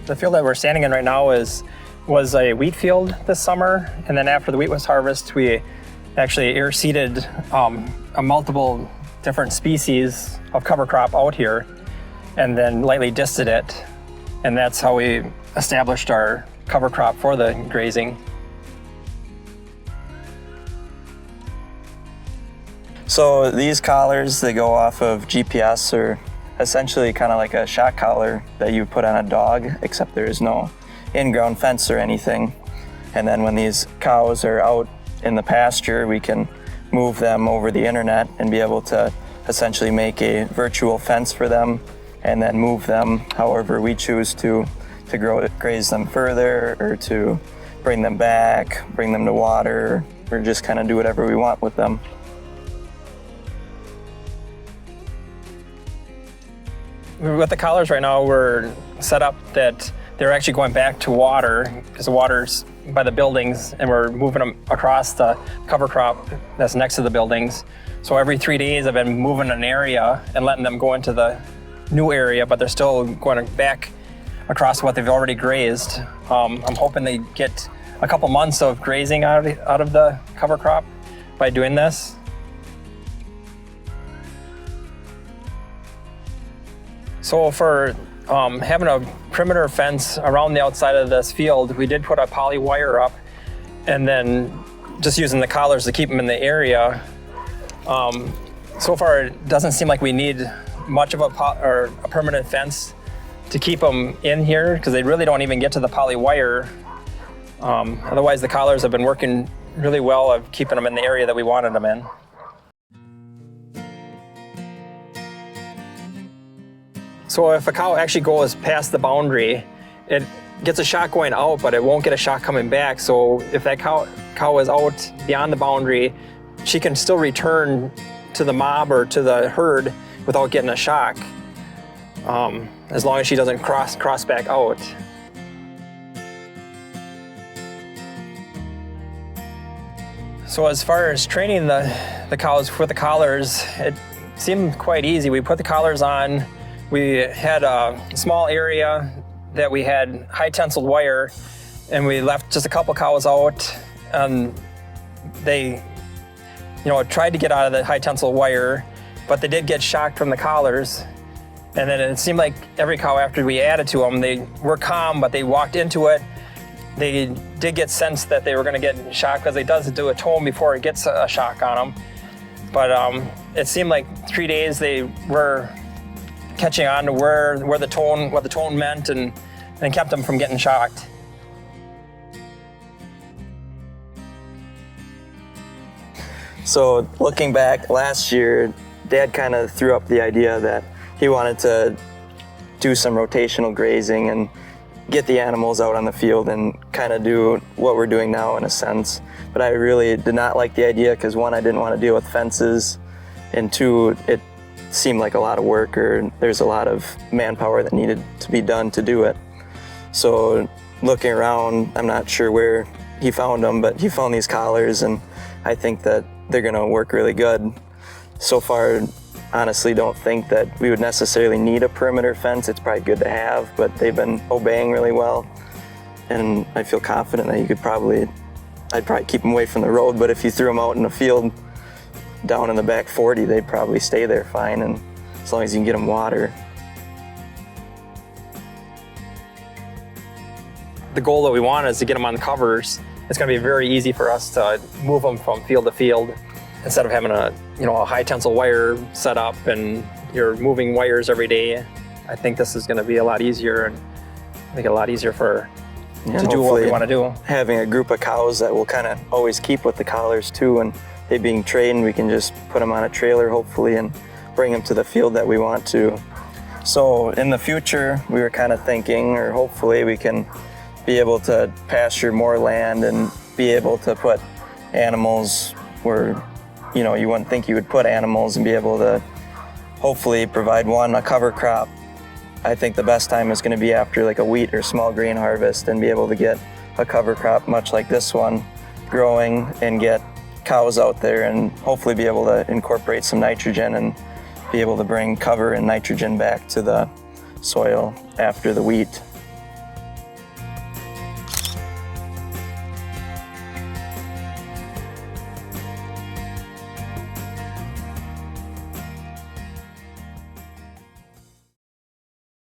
The field that we're standing in right now was a wheat field this summer, and then after the wheat was harvested, we actually air seeded a multiple different species of cover crop out here, and then lightly disted it, and that's how we established our cover crop for the grazing. So these collars, they go off of GPS, or essentially kind of like a shock collar that you put on a dog, except there is no in-ground fence or anything. And then when these cows are out in the pasture, we can move them over the internet and be able to essentially make a virtual fence for them and then move them however we choose to graze them further, or to bring them back, bring them to water, or just kind of do whatever we want with them. With the collars right now, we're set up that they're actually going back to water, because the water's by the buildings, and we're moving them across the cover crop that's next to the buildings. So every 3 days I've been moving an area and letting them go into the new area, but they're still going back across what they've already grazed. I'm hoping they get a couple months of grazing out of the cover crop by doing this. So for having a perimeter fence around the outside of this field, we did put a poly wire up, and then just using the collars to keep them in the area. So far, it doesn't seem like we need much of a permanent fence to keep them in here, because they really don't even get to the poly wire. Otherwise, the collars have been working really well of keeping them in the area that we wanted them in. So if a cow actually goes past the boundary, it gets a shock going out, but it won't get a shock coming back. So if that cow is out beyond the boundary, she can still return to the mob or to the herd without getting a shock, as long as she doesn't cross back out. So as far as training the cows with the collars, it seemed quite easy. We put the collars on. We had a small area that we had high tensiled wire, and we left just a couple cows out, and they, tried to get out of the high tensile wire, but they did get shocked from the collars. And then it seemed like every cow after we added to them, they were calm, but they walked into it. They did get sense that they were going to get shocked, because it does do a tone before it gets a shock on them. But it seemed like 3 days they were catching on to what the tone meant, and kept them from getting shocked. So looking back last year, Dad kind of threw up the idea that he wanted to do some rotational grazing and get the animals out on the field and kind of do what we're doing now in a sense. But I really did not like the idea, because one, I didn't want to deal with fences, and two, it seemed like a lot of work, or there's a lot of manpower that needed to be done to do it. So looking around, I'm not sure where he found them, but he found these collars, and I think that they're gonna work really good. So far, honestly don't think that we would necessarily need a perimeter fence. It's probably good to have, but they've been obeying really well. And I feel confident that I'd probably keep them away from the road, but if you threw them out in the field down in the back 40, they'd probably stay there fine, and as long as you can get them water. The goal that we want is to get them on the covers. It's going to be very easy for us to move them from field to field, instead of having a high tensile wire set up and you're moving wires every day. I think this is going to be a lot easier, and make it a lot easier to do what we want to do. Having a group of cows that will kind of always keep with the collars too, and they being trained, we can just put them on a trailer hopefully and bring them to the field that we want to. So in the future, we were kind of thinking, or hopefully we can be able to pasture more land and be able to put animals where you wouldn't think you would put animals, and be able to hopefully provide a cover crop. I think the best time is going to be after like a wheat or small grain harvest, and be able to get a cover crop much like this one growing, and get cows out there, and hopefully be able to incorporate some nitrogen and be able to bring cover and nitrogen back to the soil after the wheat.